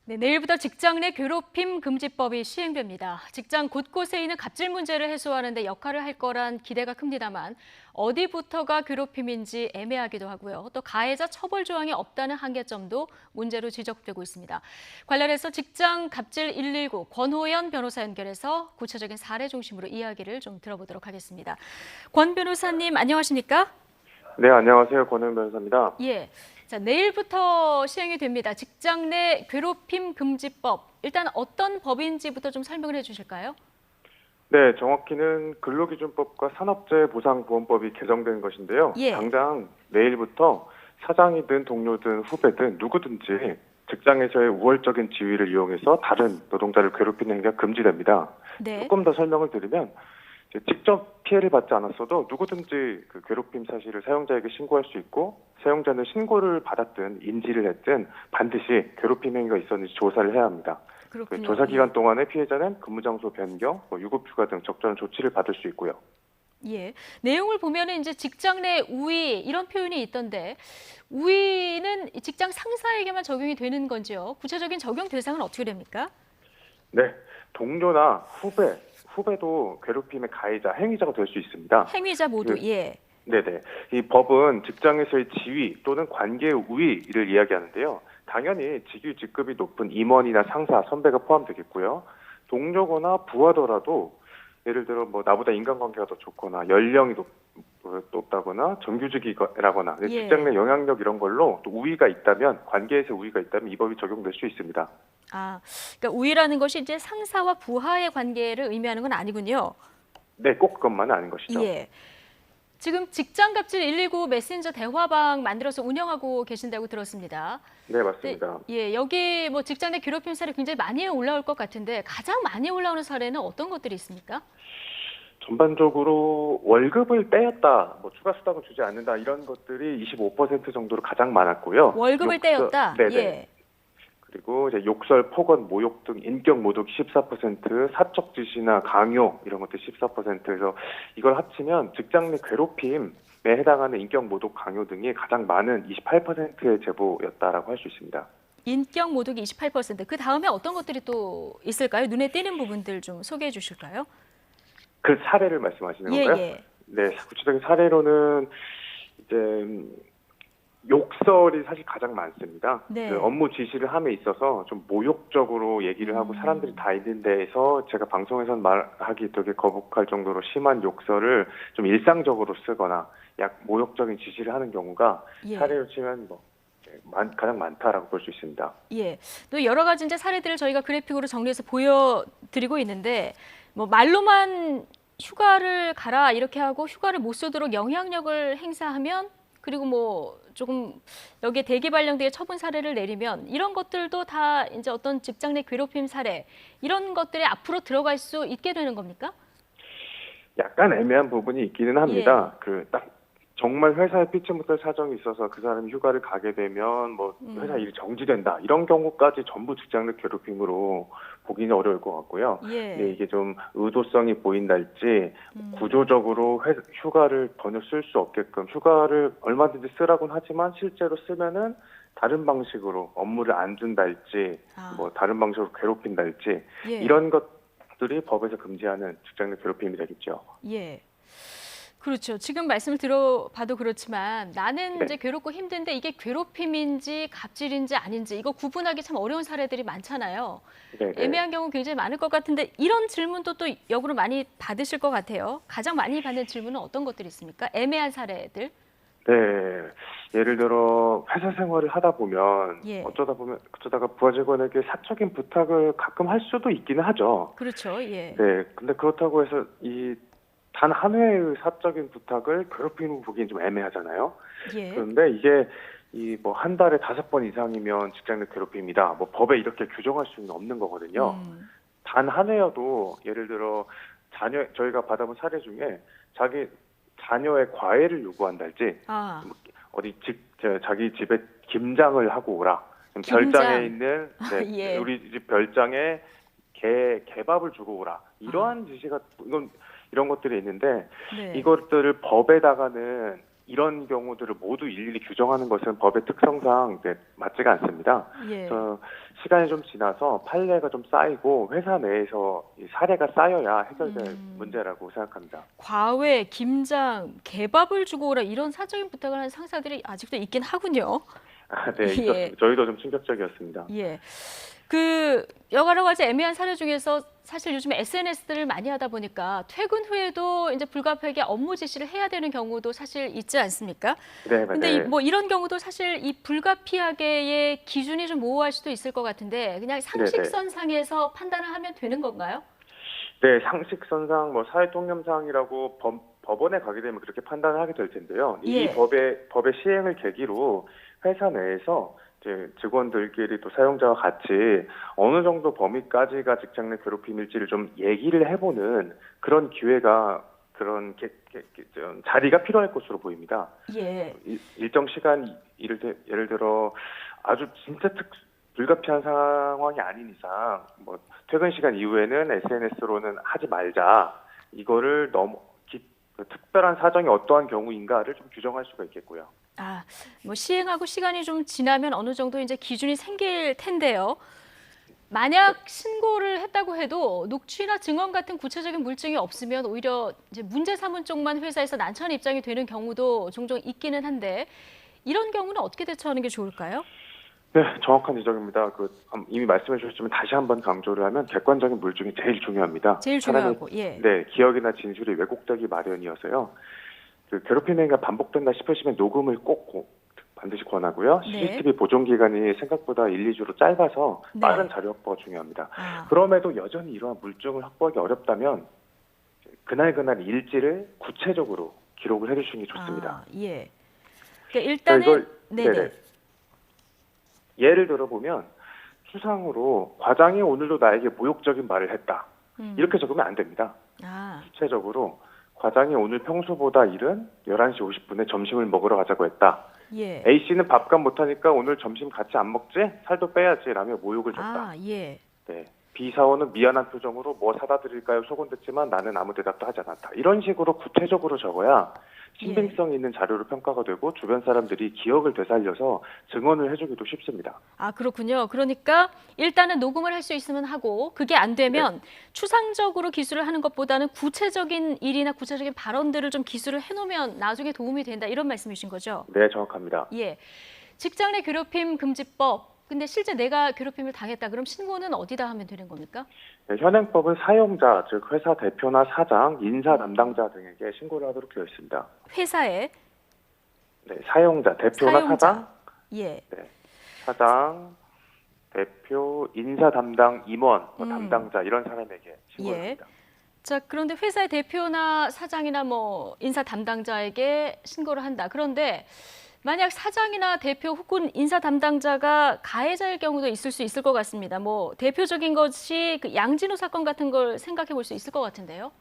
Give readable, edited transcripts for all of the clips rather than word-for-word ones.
네, 내일부터 직장 내 괴롭힘 금지법이 시행됩니다. 직장 곳곳에 있는 갑질 문제를 해소하는 데 역할을 할 거란 기대가 큽니다만 어디부터가 괴롭힘인지 애매하기도 하고요. 또 가해자 처벌 조항이 없다는 한계점도 문제로 지적되고 있습니다. 관련해서 직장 갑질 119 권호연 변호사 연결해서 구체적인 사례 중심으로 이야기를 좀 들어보도록 하겠습니다. 권 변호사님 안녕하십니까? 네, 안녕하세요. 권은 변호사입니다. 예. 자, 내일부터 시행이 됩니다. 직장 내 괴롭힘 금지법. 일단 어떤 법인지부터 좀 설명을 해주실까요? 네, 정확히는 근로기준법과 산업재해보상보험법이 개정된 것인데요. 예. 당장 내일부터 사장이든 동료든 후배든 누구든지 직장에서의 우월적인 지위를 이용해서 다른 노동자를 괴롭히는 행위가 금지됩니다. 네. 조금 더 설명을 드리면 이제 직접 피해를 받지 않았어도 누구든지 그 괴롭힘 사실을 사용자에게 신고할 수 있고 사용자는 신고를 받았든 인지를 했든 반드시 괴롭힘 행위가 있었는지 조사를 해야 합니다. 그 그렇군요. 조사 기간 예. 동안에 피해자는 근무 장소 변경, 유급휴가 등 적절한 조치를 받을 수 있고요. 예. 내용을 보면은 이제 직장 내 우위 이런 표현이 있던데 우위는 직장 상사에게만 적용이 되는 건지요? 구체적인 적용 대상은 어떻게 됩니까? 네, 동료나 후배도 괴롭힘의 가해자, 행위자가 될 수 있습니다. 행위자 모두 그, 예. 네네. 이 법은 직장에서의 지위 또는 관계의 우위를 이야기하는데요. 당연히 직위 직급이 높은 임원이나 상사, 선배가 포함되겠고요. 동료거나 부하더라도 예를 들어 뭐 나보다 인간관계가 더 좋거나 연령이 높다거나 정규직이라거나 직장 예. 내 영향력 이런 걸로 또 우위가 있다면 관계에서 우위가 있다면 이 법이 적용될 수 있습니다. 아, 그러니까 우위라는 것이 이제 상사와 부하의 관계를 의미하는 건 아니군요. 네, 꼭 그것만은 아닌 것이죠. 예. 지금 직장갑질 119 메신저 대화방 만들어서 운영하고 계신다고 들었습니다. 네, 근데 맞습니다. 예, 여기 뭐 직장 내 괴롭힘 사례 굉장히 많이 올라올 것 같은데 가장 많이 올라오는 사례는 어떤 것들이 있습니까? 전반적으로 월급을 떼었다, 뭐 추가 수당을 주지 않는다 이런 것들이 25% 정도로 가장 많았고요. 월급을 떼었다. 네네. 예. 그리고 이제 욕설, 폭언, 모욕 등 인격 모독 14%, 사적 지시나 강요 이런 것들 14%에서 이걸 합치면 직장 내 괴롭힘에 해당하는 인격 모독, 강요 등이 가장 많은 28%의 제보였다라고 할 수 있습니다. 인격 모독이 28%. 그 다음에 어떤 것들이 또 있을까요? 눈에 띄는 부분들 좀 소개해 주실까요? 그 사례를 말씀하시는 예, 건가요? 예. 네, 구체적인 사례로는 이제 욕설이 사실 가장 많습니다. 그 네. 업무 지시를 함에 있어서 좀 모욕적으로 얘기를 하고 사람들이 다 있는 데에서 제가 방송에선 말하기 되게 거북할 정도로 심한 욕설을 좀 일상적으로 쓰거나 약 모욕적인 지시를 하는 경우가 예. 사례로 치면 가장 많다라고 볼 수 있습니다. 예. 또 여러 가지 이제 사례들을 저희가 그래픽으로 정리해서 보여드리고 있는데 뭐 말로만 휴가를 가라 이렇게 하고 휴가를 못 쏘도록 영향력을 행사하면 그리고 뭐 조금 여기에 대기 발령되게 처분 사례를 내리면 이런 것들도 다 이제 어떤 직장 내 괴롭힘 사례 이런 것들이 앞으로 들어갈 수 있게 되는 겁니까? 약간 애매한 부분이 있기는 예. 합니다. 그 딱 정말 회사에 피치 못할 사정이 있어서 그 사람이 휴가를 가게 되면 뭐 회사 일이 정지된다 이런 경우까지 전부 직장 내 괴롭힘으로 보기는 어려울 것 같고요. 근데 예. 이게 좀 의도성이 보인달지 음. 구조적으로 휴가를 전혀 쓸 수 없게끔 휴가를 얼마든지 쓰라고는 하지만 실제로 쓰면은 다른 방식으로 업무를 안 준달지 아. 뭐 다른 방식으로 괴롭힌달지 예. 이런 것들이 법에서 금지하는 직장 내 괴롭힘이 되겠죠. 예. 그렇죠. 지금 말씀을 들어봐도 그렇지만 나는 네. 이제 괴롭고 힘든데 이게 괴롭힘인지 갑질인지 아닌지 이거 구분하기 참 어려운 사례들이 많잖아요. 네네. 애매한 경우 굉장히 많을 것 같은데 이런 질문도 또 역으로 많이 받으실 것 같아요. 가장 많이 받는 질문은 어떤 것들이 있습니까? 애매한 사례들. 네. 예를 들어 회사 생활을 하다 보면 예. 어쩌다가 부하 직원에게 사적인 부탁을 가끔 할 수도 있기는 하죠. 그렇죠. 예. 네. 근데 그렇다고 해서 이 단 한 회의 사적인 부탁을 괴롭힘으로 보기엔 좀 애매하잖아요. 예. 그런데 이게 이 뭐 한 달에 5번 이상이면 직장 내 괴롭힘이다. 뭐 법에 이렇게 규정할 수는 없는 거거든요. 음. 단 한 회여도 예를 들어 저희가 받아본 사례 중에 자기 자녀의 과외를 요구한달지 아. 자기 집에 김장을 하고 오라. 별장에 김장. 있는 예. 우리 집 별장에 개밥을 주고 오라. 아. 이러한 지시가 이런 것들이 있는데 네. 이것들을 법에다가는 이런 경우들을 모두 일일이 규정하는 것은 법의 특성상 맞지가 않습니다. 예. 그래서 시간이 좀 지나서 판례가 좀 쌓이고 회사 내에서 이 사례가 쌓여야 해결될 문제라고 생각합니다. 과외, 김장, 개밥을 주고 오라 이런 사적인 부탁을 하는 상사들이 아직도 있긴 하군요. 네, 예. 있었습니다. 저희도 좀 충격적이었습니다. 예. 그 여러 가지 애매한 사례 중에서 사실 요즘 SNS들을 많이 하다 보니까 퇴근 후에도 이제 불가피하게 업무 지시를 해야 되는 경우도 사실 있지 않습니까? 네, 근데 네. 뭐 이런 경우도 사실 이 불가피하게의 기준이 좀 모호할 수도 있을 것 같은데 그냥 네, 네. 상식선상에서 판단을 하면 되는 건가요? 네, 상식선상, 뭐 사회통념상이라고 법원에 가게 되면 그렇게 판단을 하게 될 텐데요. 이 예. 법의 시행을 계기로 회사 내에서 이제 직원들끼리 또 사용자와 같이 어느 정도 범위까지가 직장 내 괴롭힘일지를 좀 얘기를 해보는 그런 기회가 그런 좀 자리가 필요할 것으로 보입니다. 예. 일정 시간 예를 들어 아주 진짜 불가피한 상황이 아닌 이상 뭐 퇴근 시간 이후에는 SNS로는 하지 말자. 이거를 특별한 사정이 어떠한 경우인가를 좀 규정할 수가 있겠고요. 아, 뭐 시행하고 시간이 좀 지나면 어느 정도 이제 기준이 생길 텐데요. 만약 신고를 했다고 해도 녹취나 증언 같은 구체적인 물증이 없으면 오히려 이제 문제 삼은 쪽만 회사에서 난처한 입장이 되는 경우도 종종 있기는 한데 이런 경우는 어떻게 대처하는 게 좋을까요? 네, 정확한 지적입니다. 이미 말씀해 주셨지만 다시 한번 강조를 하면 객관적인 물증이 제일 중요합니다. 제일 중요하고, 예. 네, 기억이나 진술이 왜곡되기 마련이어서요. 그 괴롭힘 행위가 반복된다 싶으시면 녹음을 반드시 권하고요. 네. CCTV 보존 기간이 생각보다 1, 2주로 짧아서 네. 빠른 자료 확보가 중요합니다. 아, 그럼에도 여전히 이러한 물증을 확보하기 어렵다면 그날 일지를 구체적으로 기록을 해주시는 게 좋습니다. 예. 그러니까 자, 일단은 네네. 예를 들어보면 수상으로 과장이 오늘도 나에게 모욕적인 말을 했다. 이렇게 적으면 안 됩니다. 아, 구체적으로 과장이 오늘 평소보다 이른 11시 50분에 점심을 먹으러 가자고 했다. 예. A씨는 밥값 못하니까 오늘 점심 같이 안 먹지? 살도 빼야지 라며 모욕을 줬다. 아, 예. 네. B 사원은 미안한 표정으로 뭐 사다 드릴까요? 소곤댔지만 나는 아무 대답도 하지 않았다. 이런 식으로 구체적으로 적어야 신빙성 있는 자료로 평가가 되고 주변 사람들이 기억을 되살려서 증언을 해주기도 쉽습니다. 아, 그렇군요. 그러니까 일단은 녹음을 할 수 있으면 하고 그게 안 되면 추상적으로 기술을 하는 것보다는 구체적인 일이나 구체적인 발언들을 좀 기술을 해놓으면 나중에 도움이 된다 이런 말씀이신 거죠? 네, 정확합니다. 예. 직장 내 괴롭힘 금지법. 근데 실제 내가 괴롭힘을 당했다. 그럼 신고는 어디다 하면 되는 겁니까? 네, 현행법은 사용자, 즉 회사 대표나 사장, 인사 담당자 등에게 신고를 하도록 되어 있습니다. 회사에 네, 사용자, 대표나 사장, 예. 네, 사장, 대표, 인사 담당 임원, 담당자 이런 사람에게 신고를 예. 합니다. 자, 그런데 회사의 대표나 사장이나 뭐 인사 담당자에게 신고를 한다. 그런데 만약 사장이나 대표 혹은 인사 담당자가 가해자일 경우도 있을 수 있을 것 같습니다. 뭐 대표적인 것이 그 양진호 사건 같은 걸 생각해 볼 수 있을 것 같은데요.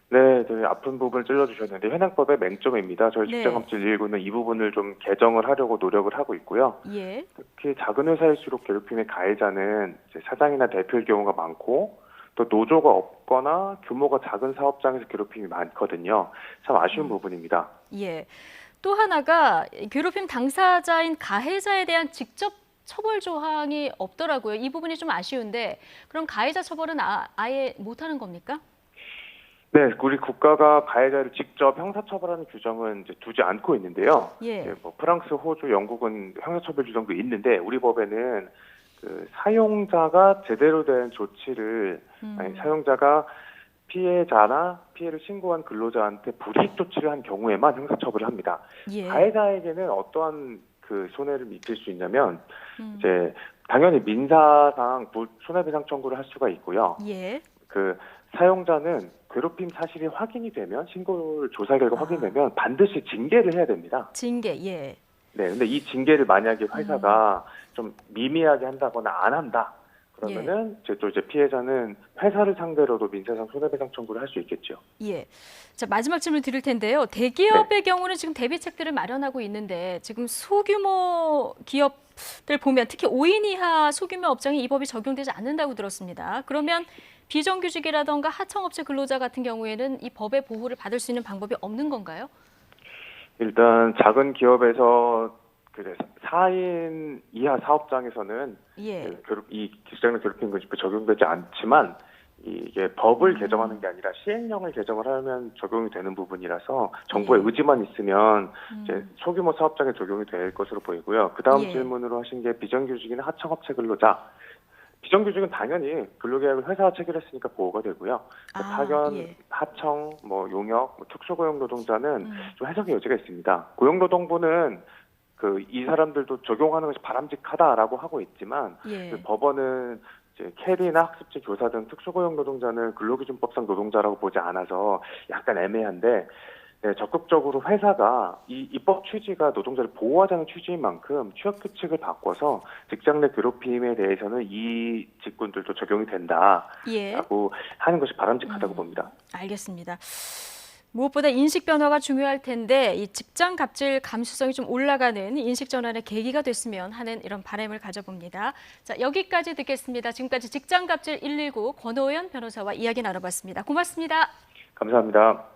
네, 되게 아픈 부분을 찔러주셨는데 현행법의 맹점입니다. 저희 네. 직장업체 119는 이 부분을 좀 개정을 하려고 노력을 하고 있고요. 예. 특히 작은 회사일수록 괴롭힘의 가해자는 이제 사장이나 대표일 경우가 많고 또 노조가 없거나 규모가 작은 사업장에서 괴롭힘이 많거든요. 참 아쉬운 부분입니다. 예. 또 하나가 괴롭힘 당사자인 가해자에 대한 직접 처벌 조항이 없더라고요. 이 부분이 좀 아쉬운데 그럼 가해자 처벌은 아예 못하는 겁니까? 네, 우리 국가가 가해자를 직접 형사처벌하는 규정은 이제 두지 않고 있는데요. 예. 뭐 프랑스, 호주, 영국은 형사처벌 규정도 있는데 우리 법에는 그 사용자가 제대로 된 조치를 아니 사용자가 피해자나 피해를 신고한 근로자한테 불이익 조치를 한 경우에만 형사처벌을 합니다. 예. 가해자에게는 어떠한 그 손해를 미칠 수 있냐면 이제 당연히 민사상 손해배상 청구를 할 수가 있고요. 예. 그 사용자는 괴롭힘 사실이 확인이 되면 신고를 조사 결과 확인되면 반드시 징계를 해야 됩니다. 징계. 예. 네, 근데 이 징계를 만약에 회사가 좀 미미하게 한다거나 안 한다. 그러면은 이제 피해자는 회사를 상대로도 민사상 손해배상 청구를 할 수 있겠죠. 예. 자, 마지막 질문 드릴 텐데요. 대기업의 경우는 지금 대비책들을 마련하고 있는데 지금 소규모 기업들 보면 특히 5인 이하 소규모 업장에 이 법이 적용되지 않는다고 들었습니다. 그러면 비정규직이라던가 하청업체 근로자 같은 경우에는 이 법의 보호를 받을 수 있는 방법이 없는 건가요? 일단 작은 기업에서 그래서 4인 이하 사업장에서는 예. 이 직장 내 괴롭힘 금지법 적용되지 않지만 이게 법을 개정하는 게 아니라 시행령을 개정을 하면 적용이 되는 부분이라서 정부의 예. 의지만 있으면 이제 음. 소규모 사업장에 적용이 될 것으로 보이고요. 그 다음 예. 질문으로 하신 게 비정규직이나 하청업체 근로자. 비정규직은 당연히 근로계약을 회사가 체결했으니까 보호가 되고요. 파견, 예. 하청, 용역, 특수고용 노동자는 음. 좀 해석의 여지가 있습니다. 고용노동부는 이 사람들도 적용하는 것이 바람직하다라고 하고 있지만 예. 법원은 이제 캐리나 학습지 교사 등 특수고용 노동자는 근로기준법상 노동자라고 보지 않아서 약간 애매한데 네, 적극적으로 회사가 이 입법 취지가 노동자를 보호하자는 취지인 만큼 취업 규칙을 바꿔서 직장 내 괴롭힘에 대해서는 이 직군들도 적용이 된다라고 예. 하는 것이 바람직하다고 봅니다. 알겠습니다. 무엇보다 인식 변화가 중요할 텐데 이 직장 갑질 감수성이 좀 올라가는 인식 전환의 계기가 됐으면 하는 이런 바람을 가져봅니다. 자, 여기까지 듣겠습니다. 지금까지 직장 갑질 119 권오연 변호사와 이야기 나눠봤습니다. 고맙습니다. 감사합니다.